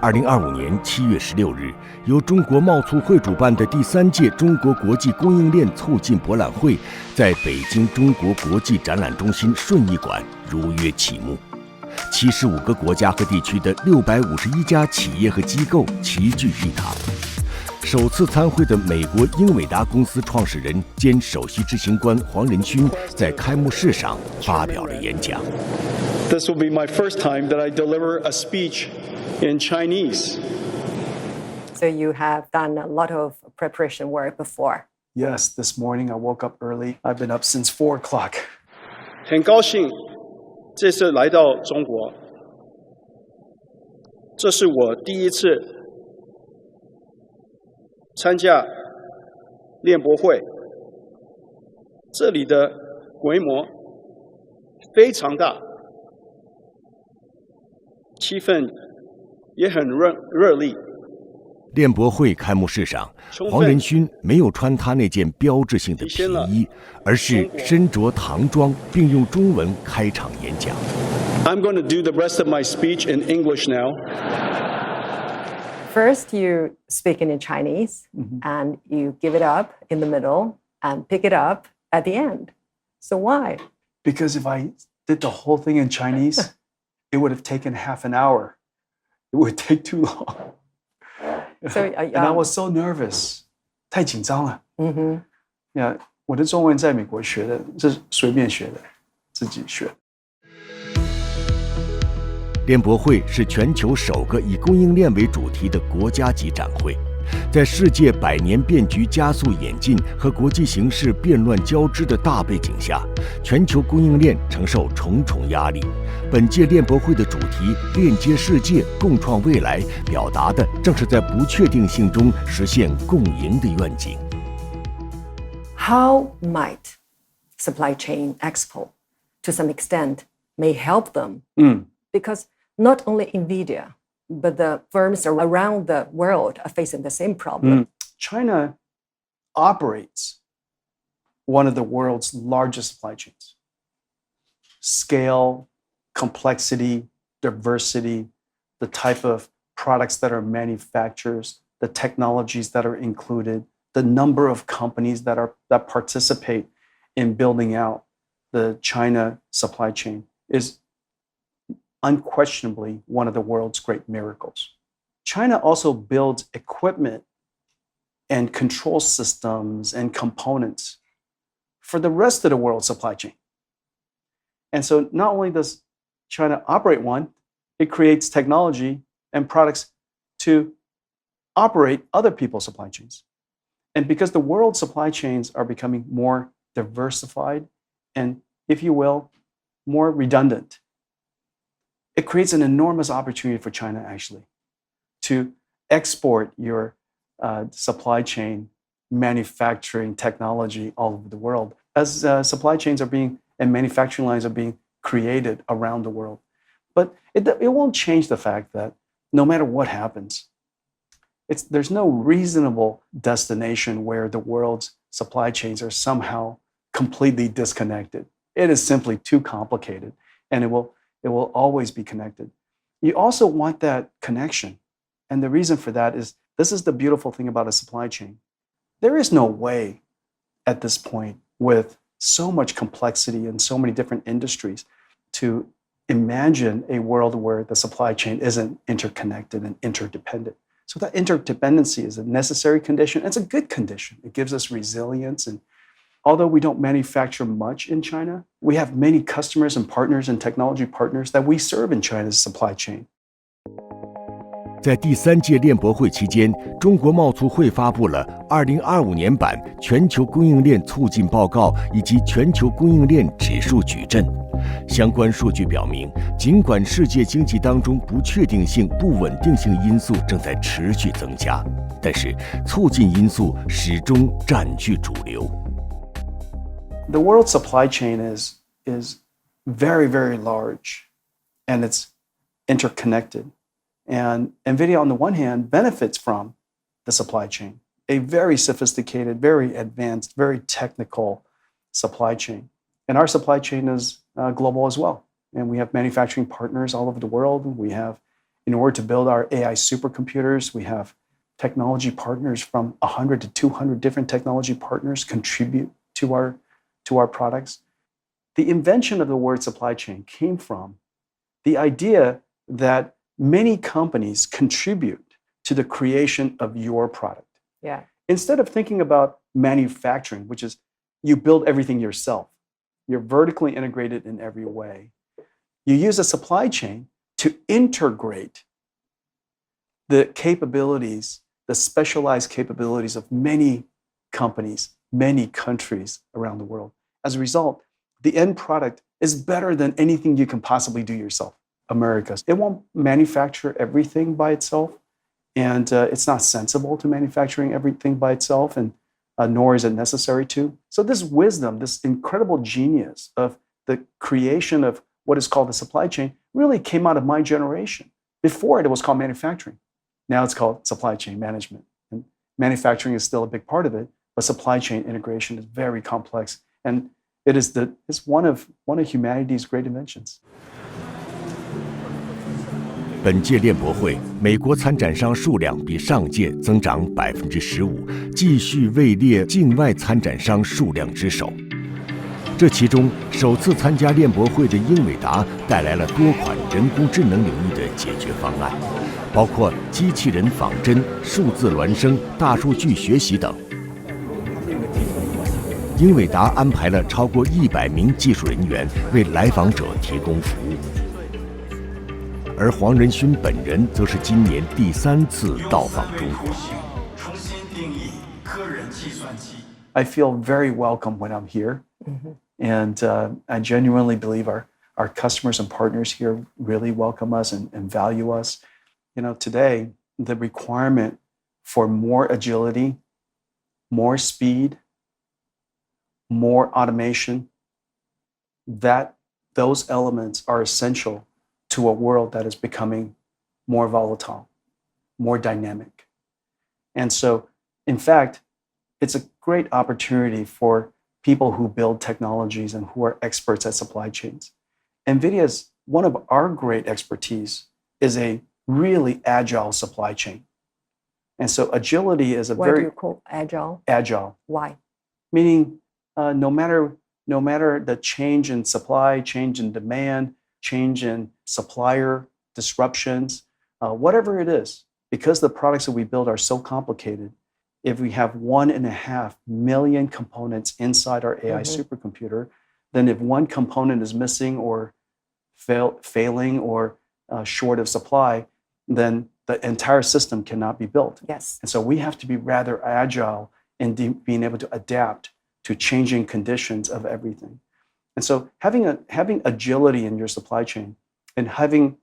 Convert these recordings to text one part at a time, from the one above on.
2025年7月16日，由中国贸促会主办的第3届中国国际供应链促进博览会，在北京中国国际展览中心顺义馆如约启幕。75个国家和地区的651家企业和机构齐聚一堂。首次参会的美国英伟达公司创始人兼首席执行官黄仁勋在开幕式上发表了演讲。This will be my first time that I deliver a speech in Chinese. So you have done a lot of preparation work before. Yes, this morning I woke up early. I've been up since 4 o'clock. 很高兴这次来到中国，这是我第一次参加链博会，这里的规模非常大，气氛也很热烈。链博会开幕式上，黄仁勋没有穿他那件标志性的皮衣，而是身着唐装，并用中文开场演讲。I'm going to do the rest of my speech in English now. First, you speak in Chinese, and you give it up in the middle and pick it up at the end. So why? Because if I did the whole thing in Chinese, it would have taken half an hour. It would take too long. So, and I was so nervous. 太紧张了。我的中文在美国学的，是随便学的，自己学。链博会是全球首个以供应链为主题的国家级展会，在世界100年变局加速演进和国际形势变乱交织的大背景下，全球供应链承受重重压力。本届链博会的主题“链接世界，共创未来”，表达的正是在不确定性中实现共赢的愿景。How might supply chain expo, to some extent, may help them? Because not only NVIDIA, but the firms around the world are facing the same problem. China operates one of the world's largest supply chains. Scale, complexity, diversity, the type of products that are manufactured, the technologies that are included, the number of companies that participate in building out the China supply chain is unquestionably one of the world's great miracles. China also builds equipment and control systems and components for the rest of the world's supply chain. And so not only does China operate one, it creates technology and products to operate other people's supply chains. And because the world's supply chains are becoming more diversified and, if you will, more redundant, it creates an enormous opportunity for China actually to export your supply chain manufacturing technology all over the world as supply chains are being and manufacturing lines are being created around the world. But it won't change the fact that no matter what happens, there's no reasonable destination where the world's supply chains are somehow completely disconnected. It is simply too complicated, and it will always be connected. You also want that connection. And the reason for that is, this is the beautiful thing about a supply chain. There is no way at this point, with so much complexity and so many different industries, to imagine a world where the supply chain isn't interconnected and interdependent. So that interdependency is a necessary condition. It's a good condition. It gives us resilience. And although we don't manufacture much in China, we have many customers and partners and technology partners that we serve in China's supply chain. 在第3届链博会期间，中国贸促会发布了2025年版全球供应链促进报告以及全球供应链指数矩阵。相关数据表明，尽管世界经济当中不确定性、不稳定性因素正在持续增加，但是促进因素始终占据主流。The world supply chain is very, very large, and it's interconnected. And NVIDIA, on the one hand, benefits from the supply chain, a very sophisticated, very advanced, very technical supply chain. And our supply chain is global as well. And we have manufacturing partners all over the world. We have In order to build our AI supercomputers, we have technology partners from 100 to 200 different technology partners contribute to our products. The invention of the word supply chain came from the idea that many companies contribute to the creation of your product. Yeah. Instead of thinking about manufacturing, which is you build everything yourself, you're vertically integrated in every way. You use a supply chain to integrate the capabilities, the specialized capabilities of many companies, many countries around the world. As a result, the end product is better than anything you can possibly do yourself. America's. It won't manufacture everything by itself, and it's not sensible to manufacturing everything by itself, and nor is it necessary to. So this wisdom, this incredible genius of the creation of what is called the supply chain really came out of my generation. Before it was called manufacturing. Now it's called supply chain management. And manufacturing is still a big part of it, but supply chain integration is very complex, and it's one of humanity's great inventions. 本届链博会，美国参展商数量比上届增长15%，继续位列境外参展商数量之首。这其中，首次参加链博会的英伟达带来了多款人工智能领域的解决方案，包括机器人仿真、数字孪生、大数据学习等。英伟达安排了超过100名技术人员为来访者提供服务。而黄仁勋本人则是今年第3次到访中国。I feel very welcome when I'm here, and I genuinely believe our customers and partners here really welcome us and value us. You know, today the requirement for more agility, more speed, more automation, those elements are essential to a world that is becoming more volatile, more dynamic. And so, in fact, it's a great opportunity for people who build technologies and who are experts at supply chains. NVIDIA's, one of our great expertise is a really agile supply chain. And so agility is Why do you call agile? Agile. Why? Meaning, no matter the change in supply, change in demand, change in supplier disruptions, whatever it is, because the products that we build are so complicated, if we have 1.5 million components inside our AI supercomputer, then if one component is missing or failing or short of supply, then the entire system cannot be built. Yes. And so we have to be rather agile in being able to adapt to changing conditions of everything. And so having agility in your supply chain and having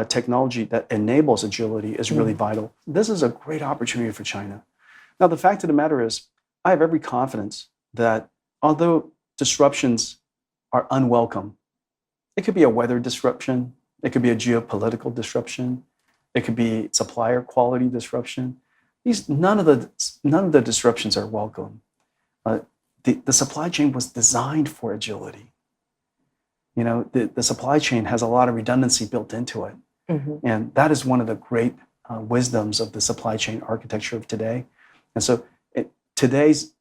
technology that enables agility is really vital. This is a great opportunity for China. Now, the fact of the matter is, I have every confidence that although disruptions are unwelcome, it could be a weather disruption, it could be a geopolitical disruption, it could be supplier quality disruption. None of the disruptions are welcome. The supply chain was designed for agility. You know, the supply chain has a lot of redundancy built into it. And that is one of the great wisdoms of the supply chain architecture of today. And so today's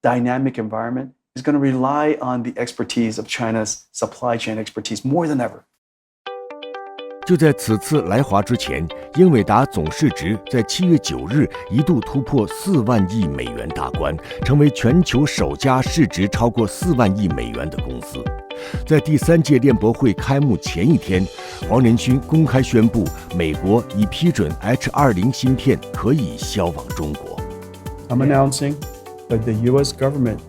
dynamic environment is going to rely on the expertise of China's supply chain expertise more than ever. 就在此次来华之前，英伟达总市值在7月9日一度突破4万亿美元大关，成为全球首家市值超过4万亿美元的公司。在第3届链博会开幕前一天，黄仁勋公开宣布，美国已批准 H20 芯片可以销往中国。I'm announcing that the U.S. government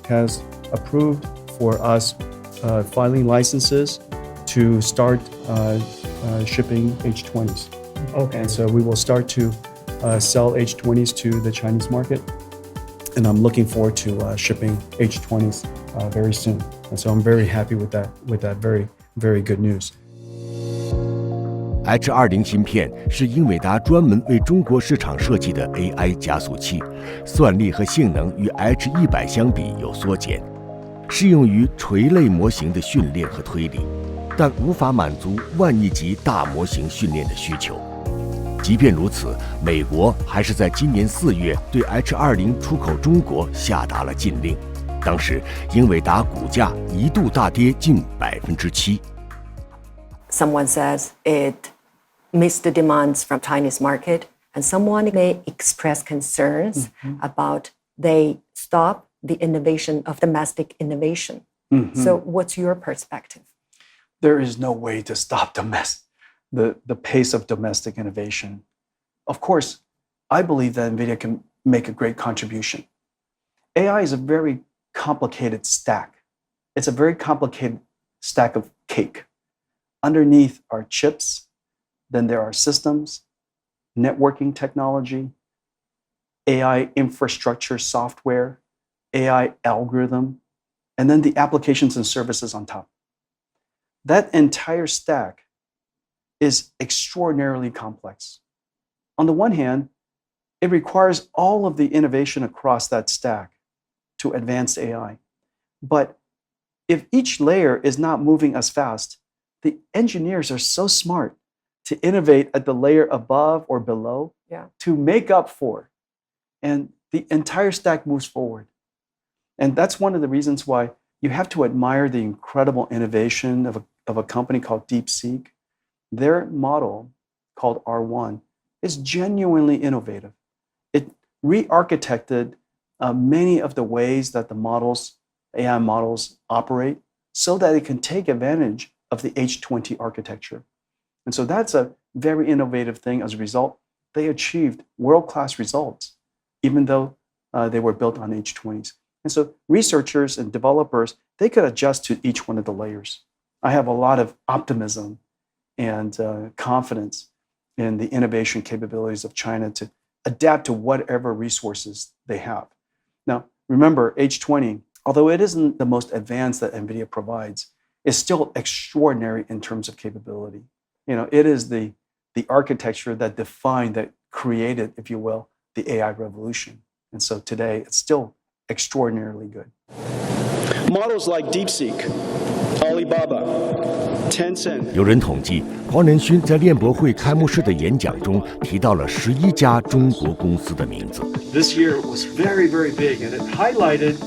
has approved for us filing licenses to start shipping H20s. Okay. And so we will start to sell H20s to the Chinese market. And I'm looking forward to shipping H20s very soon. And so I'm very happy with that very, very good news. H20 芯片是英伟达专门为中国市场设计的 AI 加速器，算力和性能与 H100 相比有缩减，适用于垂类模型的训练和推理。但无法满足万亿级大模型训练的需求。即便如此，美国还是在今年4月对 H20出口中国下达了禁令。当时，英伟达股价一度大跌近7%。Someone says it missed the demands from Chinese market, and someone may express concerns about they stop the innovation of domestic innovation. So what's your perspective? There is no way to stop the pace of domestic innovation. Of course, I believe that NVIDIA can make a great contribution. AI is a very complicated stack. It's a very complicated stack of cake. Underneath are chips, then there are systems, networking technology, AI infrastructure software, AI algorithm, and then the applications and services on top. That entire stack is extraordinarily complex. On the one hand, it requires all of the innovation across that stack to advance AI. But if each layer is not moving as fast, the engineers are so smart to innovate at the layer above or below to make up for. And the entire stack moves forward. And that's one of the reasons why you have to admire the incredible innovation of a company called DeepSeek. Their model, called R1, is genuinely innovative. It re-architected many of the ways that the AI models operate so that it can take advantage of the H20 architecture. And so that's a very innovative thing. As a result, they achieved world-class results, even though they were built on H20s. And so researchers and developers, they could adjust to each one of the layers. I have a lot of optimism and confidence in the innovation capabilities of China to adapt to whatever resources they have. Now, remember, H20, although it isn't the most advanced that NVIDIA provides, is still extraordinary in terms of capability. It is the architecture that defined, that created, if you will, the AI revolution. And so today, it's still extraordinarily good. Models like DeepSeek, Alibaba, Tencent. 有人统计，黄仁勋在链博会开幕式的演讲中提到了11家中国公司的名字。This year was very, very big, and it highlighted.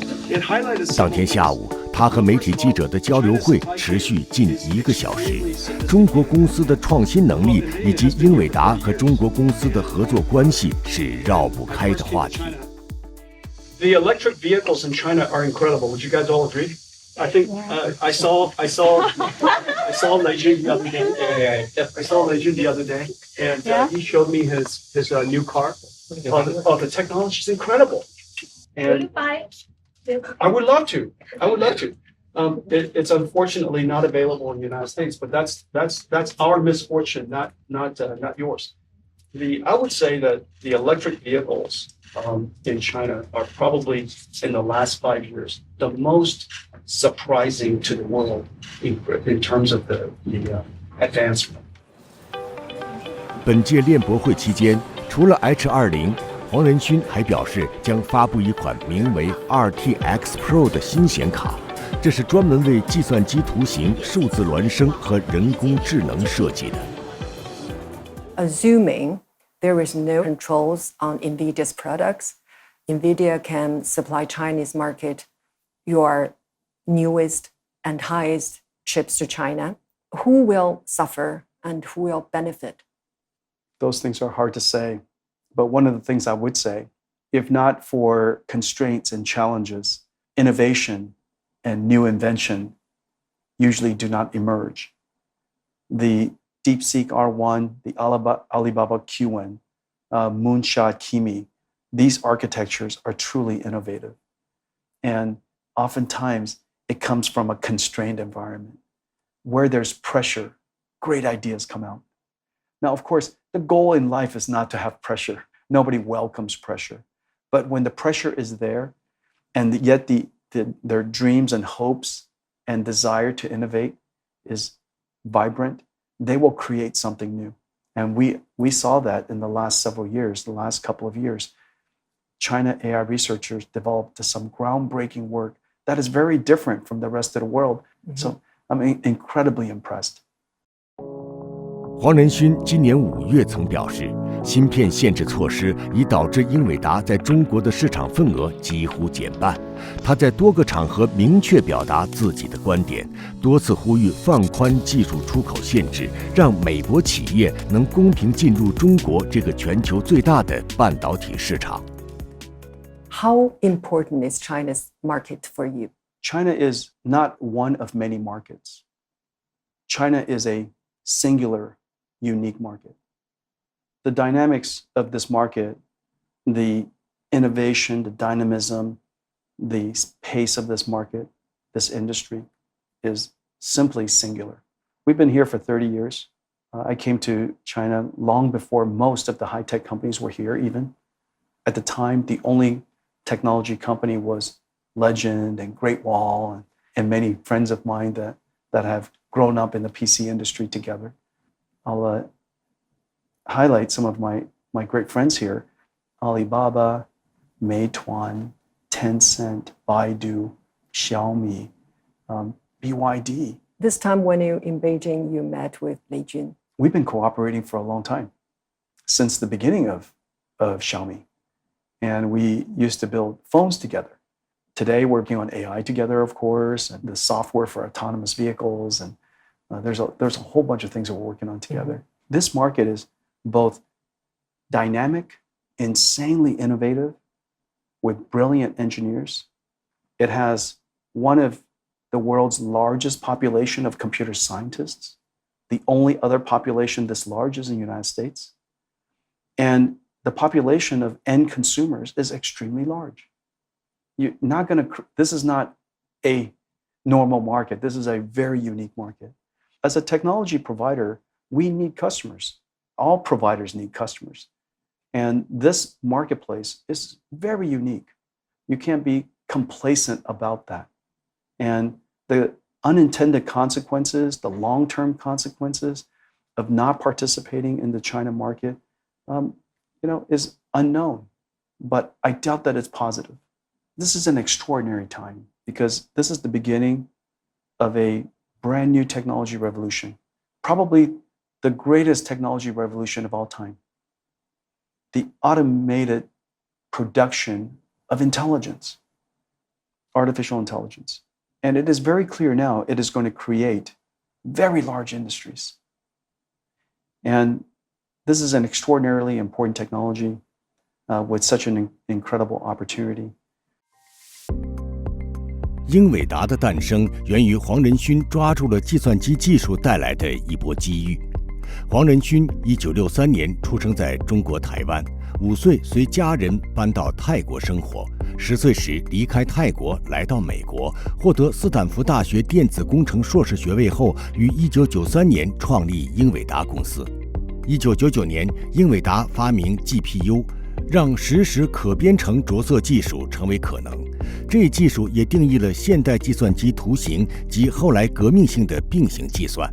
当天下午，他和媒体记者的交流会持续近1个小时。中国公司的创新能力以及英伟达和中国公司的合作关系是绕不开的话题。The electric vehicles in China are incredible. Would you guys all agree? I think I saw Lei Jun the other day. I saw Lei Jun the other day, and he showed me his new car. The technology is incredible. And will you buy it? I would love to. It's unfortunately not available in the United States, but that's our misfortune, not yours. I would say that the electric vehicles in China are probably, in the last 5 years, the most surprising to the world in terms of the advancement. 本届链博会期间，除了 H20， 黄仁勋还表示将发布一款名为 RTX Pro 的新显卡，这是专门为计算机图形、数字孪生和人工智能设计的。Assuming there is no controls on NVIDIA's products, NVIDIA can supply Chinese market your newest and highest chips to China. Who will suffer and who will benefit? Those things are hard to say. But one of the things I would say, if not for constraints and challenges, innovation and new invention usually do not emerge. The DeepSeek R1, the Alibaba Q1, Moonshot Kimi, these architectures are truly innovative. And oftentimes, it comes from a constrained environment. Where there's pressure, great ideas come out. Now, of course, the goal in life is not to have pressure. Nobody welcomes pressure. But when the pressure is there, and yet their dreams and hopes and desire to innovate is vibrant, they will create something new. And we saw that in the last several years, the last couple of years. China AI researchers developed some groundbreaking work that is very different from the rest of the world. Mm-hmm. So I'm incredibly impressed. 黄仁勋今年5月曾表示，芯片限制措施已导致英伟达在中国的市场份额几乎减半。他在多个场合明确表达自己的观点，多次呼吁放宽技术出口限制，让美国企业能公平进入中国这个全球最大的半导体市场。How important is China's market for you? China is not one of many markets. China is a singular, unique market. The dynamics of this market, the innovation, the dynamism, the pace of this market, this industry is simply singular. We've been here for 30 years. I came to China long before most of the high-tech companies were here even. At the time, the only technology company was Legend and Great Wall and many friends of mine that have grown up in the PC industry together. I'll highlight some of my great friends here: Alibaba, Meituan, Tencent, Baidu, Xiaomi, BYD. This time when you in Beijing, you met with Lei Jun. We've been cooperating for a long time, since the beginning of Xiaomi. And we used to build phones together. Today, we're working on AI together, of course, and the software for autonomous vehicles. And there's a whole bunch of things that we're working on together. Mm-hmm. This market is both dynamic, insanely innovative, with brilliant engineers. It has one of the world's largest population of computer scientists. The only other population this large is in the United States. And the population of end consumers is extremely large. This is not a normal market. This is a very unique market. As a technology provider, we need customers. All providers need customers. And this marketplace is very unique. You can't be complacent about that. And the unintended consequences, the long-term consequences of not participating in the China market, is unknown. But I doubt that it's positive. This is an extraordinary time because this is the beginning of a brand new technology revolution, probably the greatest technology revolution of all time. The automated production of intelligence, artificial intelligence. And it is very clear now it is going to create very large industries. And this is an extraordinarily important technology with such an incredible opportunity. 英伟达的诞生源于黄仁勋抓住了计算机技术带来的一波机遇。黄仁勋1963年出生在中国台湾，5岁随家人搬到泰国生活，10岁时离开泰国来到美国，获得斯坦福大学电子工程硕士学位后，于1993年创立英伟达公司。1999年，英伟达发明 GPU， 让实时可编程着色技术成为可能。这一技术也定义了现代计算机图形及后来革命性的并行计算。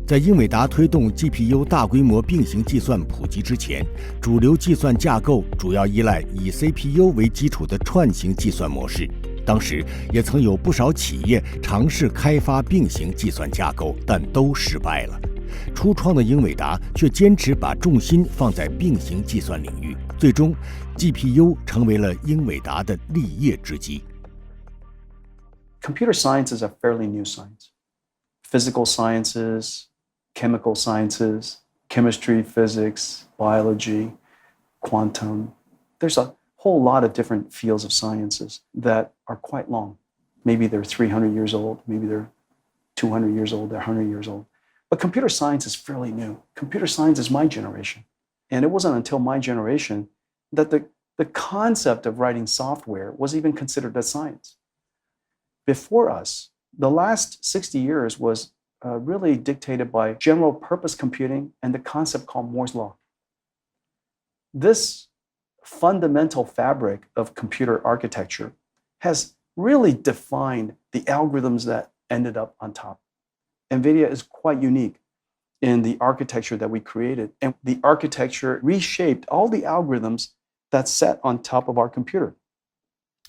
在英伟达推动 GPU 大规模并行计算普及之前，主流计算架构主要依赖以 CPU 为基础的串行计算模式。当时也曾有不少企业尝试开发并行计算架构，但都失败了。初创的英伟达却坚持把重心放在并行计算领域，最终 GPU 成为了英伟达的立业之基。Computer science is a fairly new science. Physical sciences, chemical sciences, chemistry, physics, biology, quantum. There's a whole lot of different fields of sciences that are quite long. Maybe they're 300 years old, maybe they're 200 years old, they're 100 years old. But computer science is fairly new. Computer science is my generation. And it wasn't until my generation that the concept of writing software was even considered a science. Before us, the last 60 years was really dictated by general purpose computing and the concept called Moore's Law. This fundamental fabric of computer architecture has really defined the algorithms that ended up on top. NVIDIA is quite unique in the architecture that we created. And the architecture reshaped all the algorithms that sat on top of our computer.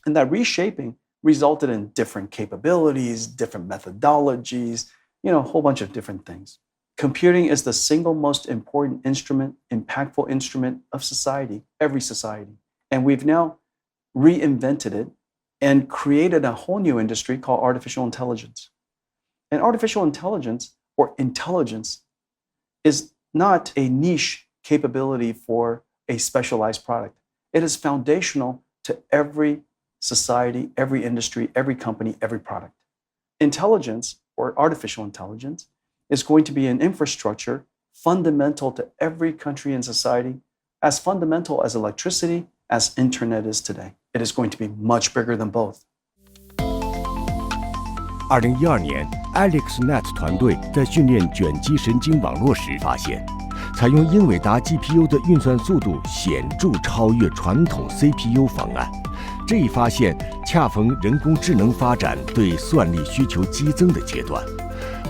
And that reshaping resulted in different capabilities, different methodologies, a whole bunch of different things. Computing is the single most important instrument, impactful instrument of society, every society. And we've now reinvented it and created a whole new industry called artificial intelligence. And artificial intelligence, or intelligence, is not a niche capability for a specialized product. It is foundational to every society, every industry, every company, every product. Intelligence, or artificial intelligence, is going to be an infrastructure fundamental to every country and society, as fundamental as electricity, as internet is today. It is going to be much bigger than both. 2012年 AlexNet 团队在训练卷积神经网络时发现，采用英伟达 GPU 的运算速度显著超越传统 CPU 方案。这一发现恰逢人工智能发展对算力需求激增的阶段。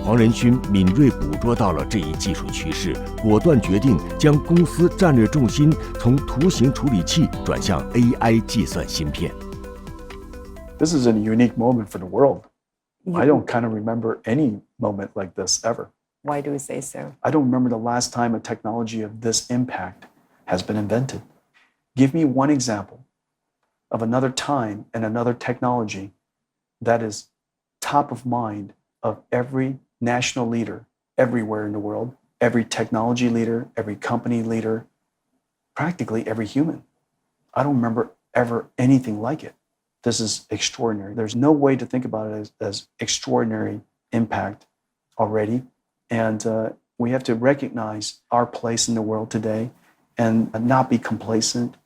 黄仁勋敏锐捕捉到了这一技术趋势，果断决定将公司战略重心从图形处理器转向 AI 计算芯片。This is a unique moment for the world. I don't kind of remember any moment like this ever. Why do you say so? I don't remember the last time a technology of this impact has been invented. Give me one example of another time and another technology that is top of mind of every national leader everywhere in the world, every technology leader, every company leader, practically every human. I don't remember ever anything like it. This is extraordinary. There's no way to think about it as extraordinary impact already. And we have to recognize our place in the world today and not be complacent,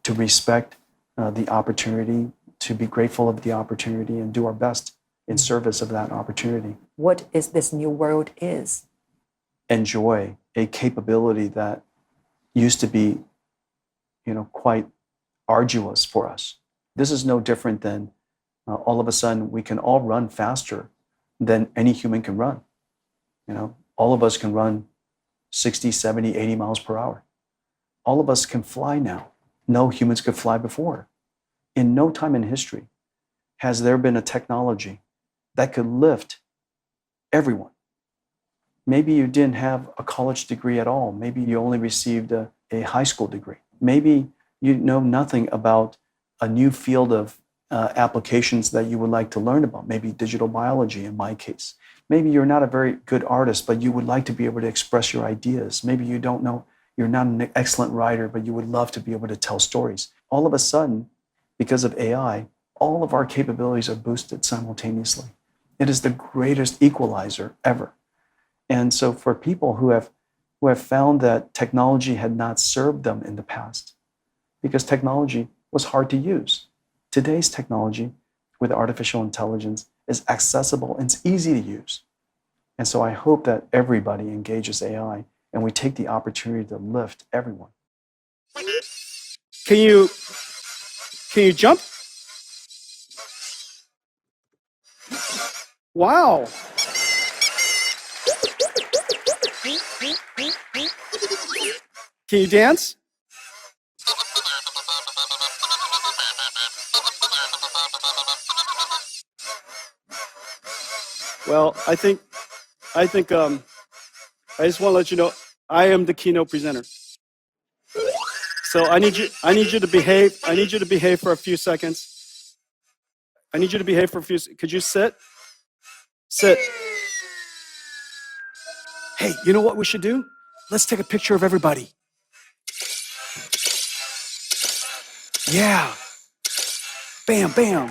to respect the opportunity, to be grateful of the opportunity and do our best in service of that opportunity. What is this new world is? Enjoy a capability that used to be, quite arduous for us. This is no different than all of a sudden we can all run faster than any human can run. All of us can run 60, 70, 80 miles per hour. All of us can fly now. No humans could fly before. In no time in history has there been a technology that could lift everyone. Maybe you didn't have a college degree at all. Maybe you only received a high school degree. Maybe you know nothing about a new field of applications that you would like to learn about, maybe digital biology in my case. Maybe you're not a very good artist, but you would like to be able to express your ideas. Maybe you don't know, you're not an excellent writer, but you would love to be able to tell stories. All of a sudden, because of AI, all of our capabilities are boosted simultaneously. It is the greatest equalizer ever. And so for people who have found that technology had not served them in the past, because technology was hard to use. Today's technology with artificial intelligence is accessible and it's easy to use. And so I hope that everybody engages AI and we take the opportunity to lift everyone. Can you jump? Wow. Can you dance? Well, I think I just want to let you know I am the keynote presenter. So I need you to behave. I need you to behave for a few seconds. Could you sit? Sit. Hey, you know what we should do? Let's take a picture of everybody. Yeah. Bam, bam.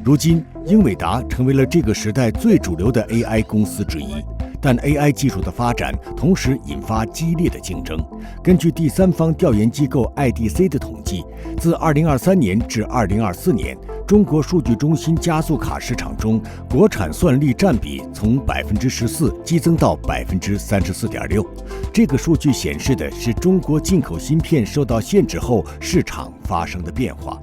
如今，英伟达成为了这个时代最主流的 AI 公司之一。但 AI 技术的发展同时引发激烈的竞争。根据第三方调研机构 IDC 的统计，自2023年至2024年，中国数据中心加速卡市场中，国产算力占比从14%激增到34.6%。这个数据显示的是中国进口芯片受到限制后市场发生的变化。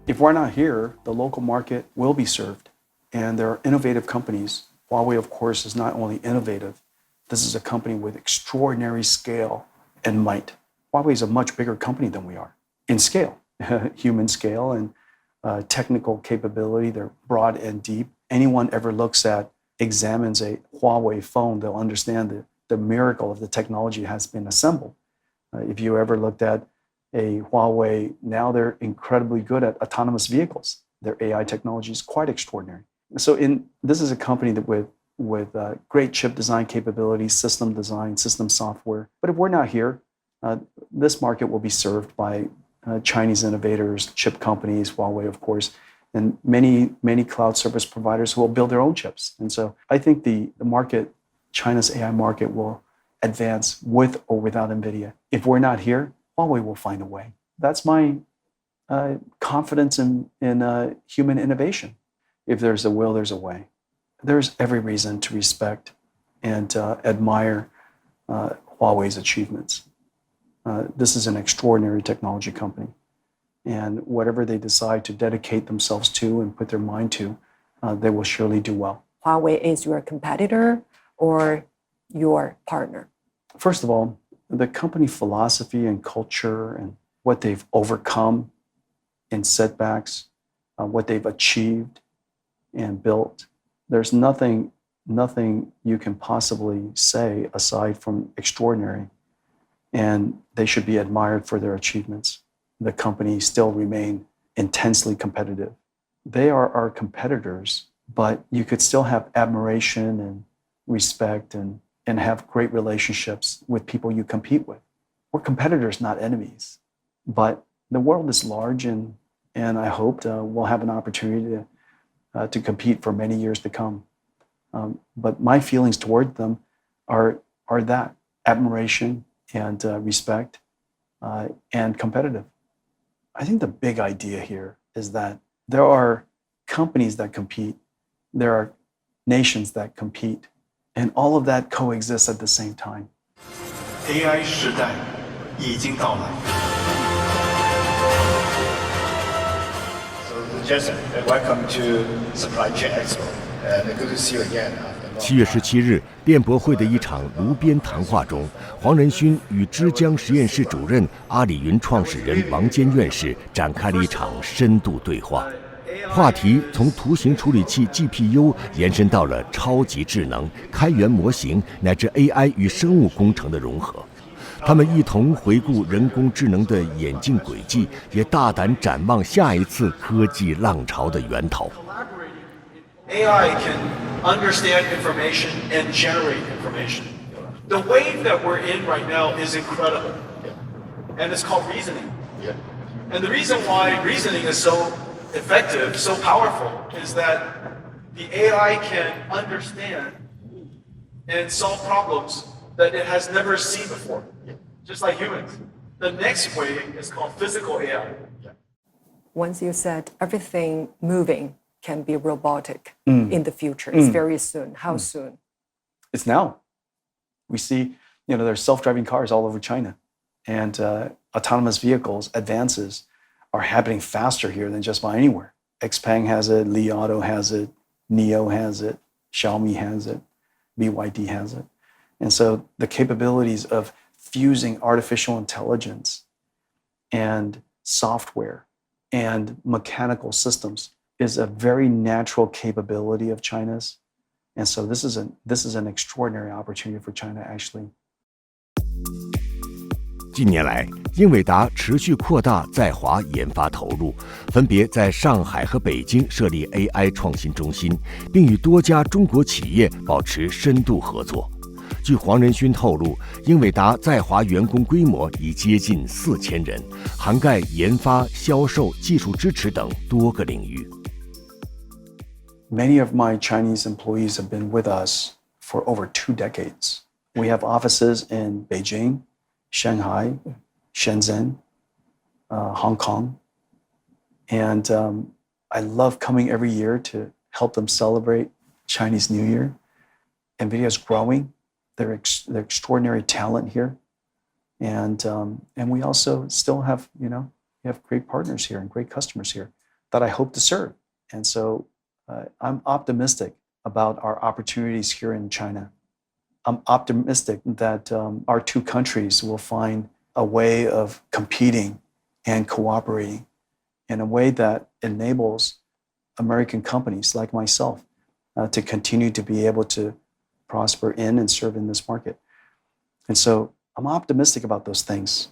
If we're not here, the local market will be served. And there are innovative companies. Huawei, of course, is not only innovative, this is a company with extraordinary scale and might. Huawei is a much bigger company than we are in scale, human scale and technical capability. They're broad and deep. Anyone ever examines a Huawei phone, they'll understand the miracle of the technology has been assembled. If you ever looked at a Huawei, now they're incredibly good at autonomous vehicles. Their AI technology is quite extraordinary. So this is a company that with great chip design capabilities, system design, system software. But if we're not here, this market will be served by Chinese innovators, chip companies, Huawei, of course, and many cloud service providers who will build their own chips. And so I think the market, China's AI market, will advance with or without NVIDIA. If we're not here, Huawei will find a way. That's my confidence in human innovation. If there's a will, there's a way. There's every reason to respect and admire Huawei's achievements. This is an extraordinary technology company. And whatever they decide to dedicate themselves to and put their mind to, they will surely do well. Huawei is your competitor or your partner? First of all, the company philosophy and culture and what they've overcome in setbacks, what they've achieved and built, there's nothing you can possibly say aside from extraordinary. And they should be admired for their achievements. The company still remain intensely competitive. They are our competitors, but you could still have admiration and respect and have great relationships with people you compete with. We're competitors, not enemies. But the world is large, and I hope we'll have an opportunity to compete for many years to come. But my feelings toward them are that admiration and respect and competitive. I think the big idea here is that there are companies that compete, there are nations that compete, and all of that coexists at the same time. AI 时代已经到来。So, Jason, welcome to Supply Chain Expo, and good to see you again. 7月17日，电博会的一场炉边谈话中，黄仁勋与之江实验室主任、阿里云创始人王坚院士展开了一场深度对话。话题从图形处理器 GPU 延伸到了超级智能、开源模型乃至 AI 与生物工程的融合。他们一同回顾人工智能的演进轨迹，也大胆展望下一次科技浪潮的源头。AI can understand information and generate information. The wave that we're in right now is incredible. And it's called reasoning. And the reason why reasoning is so effective, so powerful, is that the AI can understand and solve problems that it has never seen before, just like humans. The next wave is called physical AI. Once you said everything moving can be robotic in the future. It's very soon. How soon? It's now. We see, there's self-driving cars all over China, and autonomous vehicles advances are happening faster here than just about anywhere. Xpeng has it, Li Auto has it, NIO has it, Xiaomi has it, BYD has it. And so the capabilities of fusing artificial intelligence and software and mechanical systems is a very natural capability of China's. And so this is an extraordinary opportunity for China, actually. 近年来，英伟达持续扩大在华研发投入，分别在上海和北京设立 AI 创新中心，并与多家中国企业保持深度合作。据黄仁勋透露，英伟达在华员工规模已接近4000人，涵盖研发、销售、技术支持等多个领域。Many of my Chinese employees have been with us for over 2 decades. We have offices in Beijing, Shanghai, Shenzhen, Hong Kong. And I love coming every year to help them celebrate Chinese New Year. NVIDIA is growing. They're extraordinary talent here. And we also still have, we have great partners here and great customers here that I hope to serve. And so I'm optimistic about our opportunities here in China. I'm optimistic that our two countries will find a way of competing and cooperating in a way that enables American companies like myself to continue to be able to prosper in and serve in this market. And so I'm optimistic about those things.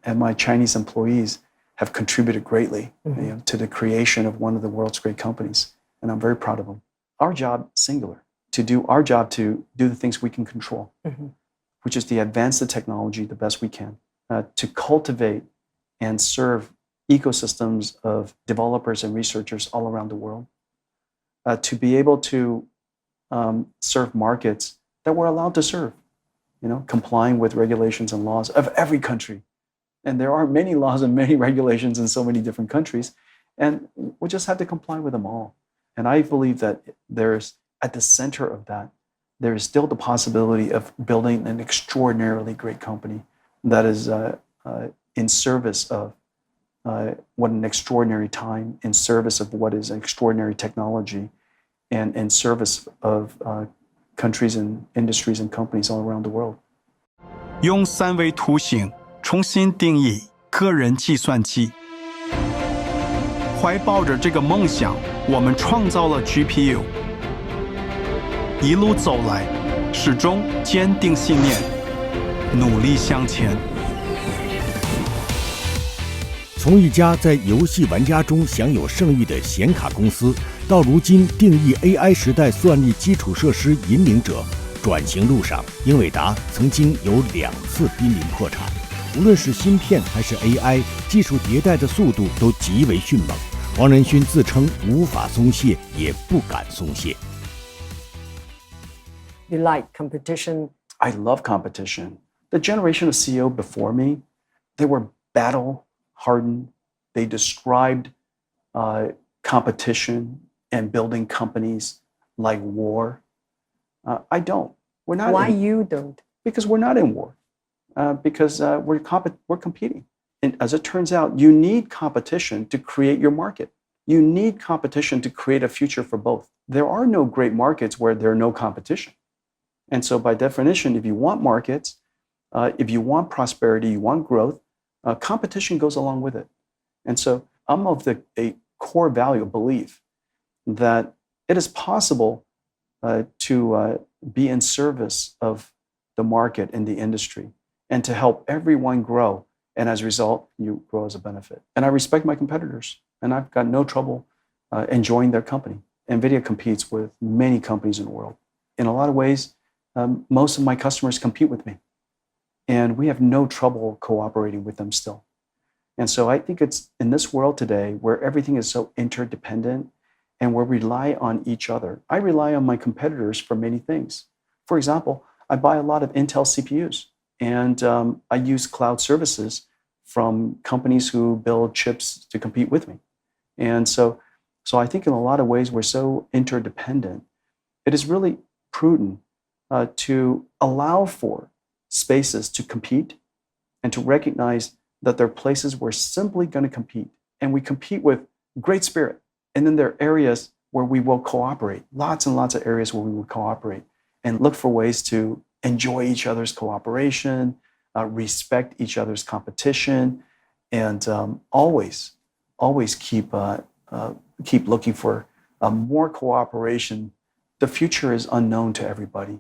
And my Chinese employees have contributed greatly to the creation of one of the world's great companies. And I'm very proud of them. Our job, singular, to do our job to do the things we can control, which is to advance the technology the best we can, to cultivate and serve ecosystems of developers and researchers all around the world, to be able to serve markets that we're allowed to serve, complying with regulations and laws of every country. And there are many laws and many regulations in so many different countries, and we just have to comply with them all. And I believe that there's, at the center of that, there is still the possibility of building an extraordinarily great company that is in service of what an extraordinary time, in service of what is an extraordinary technology, and in service of countries and industries and companies all around the world. 用三维图形重新定义个人计算机。怀抱着这个梦想，我们创造了 GPU。一路走来，始终坚定信念，努力向前。从一家在游戏玩家中享有盛誉的显卡公司，到如今定义 AI 时代算力基础设施引领者，转型路上，英伟达曾经有2次濒临破产。无论是芯片还是 AI， 技术迭代的速度都极为迅猛。黄仁勋自称无法松懈，也不敢松懈。You like competition? I love competition. The generation of CEO before me, they were battle-hardened. They described competition and building companies like war. I don't. We're not. Why you don't? Because we're not in war. Because we're competing. And as it turns out, you need competition to create your market. You need competition to create a future for both. There are no great markets where there are no competition. And so by definition, if you want markets, if you want prosperity, you want growth, competition goes along with it. And so I'm of a core value, belief, that it is possible to be in service of the market and the industry and to help everyone grow. And as a result, you grow as a benefit. And I respect my competitors, and I've got no trouble enjoying their company. NVIDIA competes with many companies in the world. In a lot of ways, most of my customers compete with me, and we have no trouble cooperating with them still. And so I think it's in this world today where everything is so interdependent and where we rely on each other. I rely on my competitors for many things. For example, I buy a lot of Intel CPUs, and I use cloud services from companies who build chips to compete with me. And so I think in a lot of ways we're so interdependent. It is really prudent to allow for spaces to compete and to recognize that there are places we're simply going to compete, and we compete with great spirit. And then there are areas where we will cooperate, lots and lots of areas where we will cooperate and look for ways to enjoy each other's cooperation, respect each other's competition, and always keep looking for more cooperation. The future is unknown to everybody,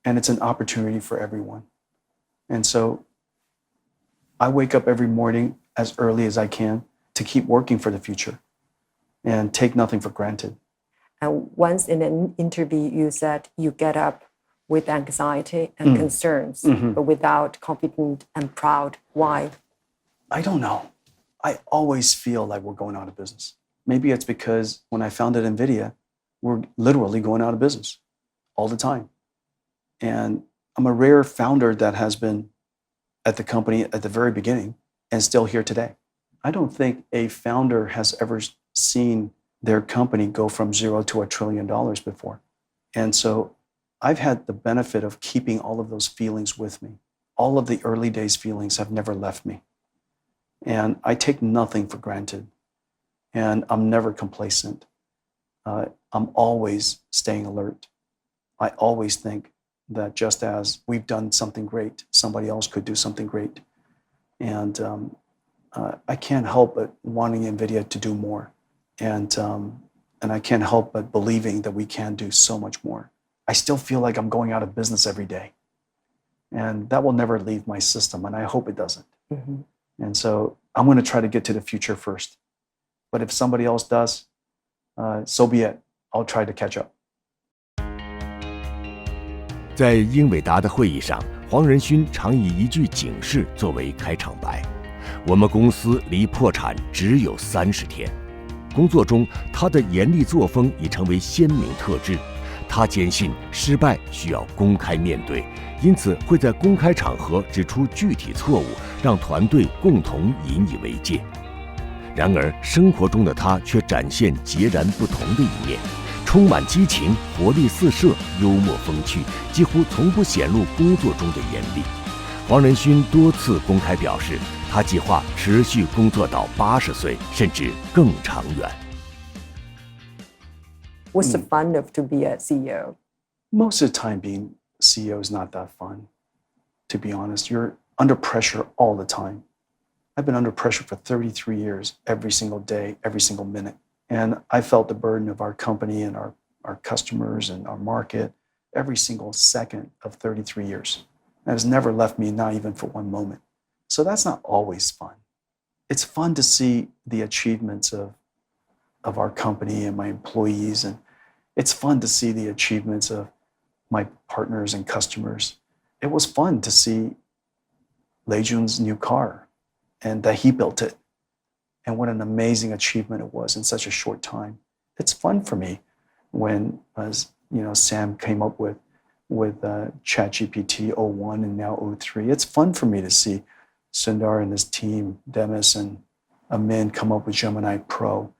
and it's an opportunity for everyone. And so I wake up every morning as early as I can to keep working for the future and take nothing for granted. And once in an interview, you said you get up with anxiety and concerns, but without confident and proud. Why? I don't know. I always feel like we're going out of business. Maybe it's because when I founded NVIDIA, we're literally going out of business all the time. And I'm a rare founder that has been at the company at the very beginning and still here today. I don't think a founder has ever seen their company go from zero to $1 trillion before. And so I've had the benefit of keeping all of those feelings with me. All of the early days feelings have never left me. And I take nothing for granted. And I'm never complacent. I'm always staying alert. I always think that just as we've done something great, somebody else could do something great. And I can't help but wanting NVIDIA to do more. And I can't help but believing that we can do so much more. I still feel like I'm going out of business every day. And that will never leave my system, and I hope it doesn't. Mm-hmm. And so I'm going to try to get to the future first. But if somebody else does, so be it. I'll try to catch up. 在英伟达的会议上，黄仁勋常以一句警示作为开场白：“我们公司离破产只有30天。”工作中，他的严厉作风已成为鲜明特质。他坚信失败需要公开面对，因此会在公开场合指出具体错误，让团队共同引以为戒。然而，生活中的他却展现截然不同的一面，充满激情，活力四射，幽默风趣，几乎从不显露工作中的严厉。黄仁勋多次公开表示，他计划持续工作到80岁，甚至更长远。What's the fun of to be a CEO? Most of the time, being CEO is not that fun, to be honest. You're under pressure all the time. I've been under pressure for 33 years, every single day, every single minute. And I felt the burden of our company and our customers and our market every single second of 33 years. That has never left me, not even for one moment. So that's not always fun. It's fun to see the achievements of our company and my employees, and it's fun to see the achievements of my partners and customers. It was fun to see Lei Jun's new car and that he built it, and what an amazing achievement it was in such a short time. It's fun for me when, as you know, Sam came up with ChatGPT 01 and now 03. It's fun for me to see Sundar and his team, Demis and Amin, come up with Gemini Pro.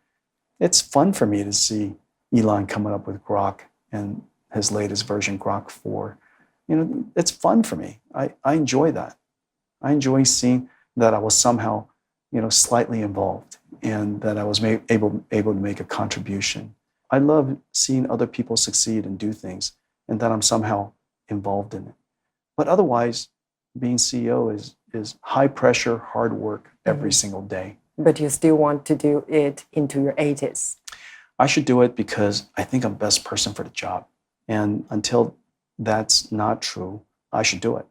It's fun for me to see Elon coming up with Grok and his latest version, Grok 4. You know, it's fun for me. I enjoy that. I enjoy seeing that I was somehow, you know, slightly involved and that I was able to make a contribution. I love seeing other people succeed and do things and that I'm somehow involved in it. But otherwise, being CEO is high pressure, hard work every single day. But you still want to do it into your 80s. I should do it because I think I'm best person for the job. And until that's not true, I should do it.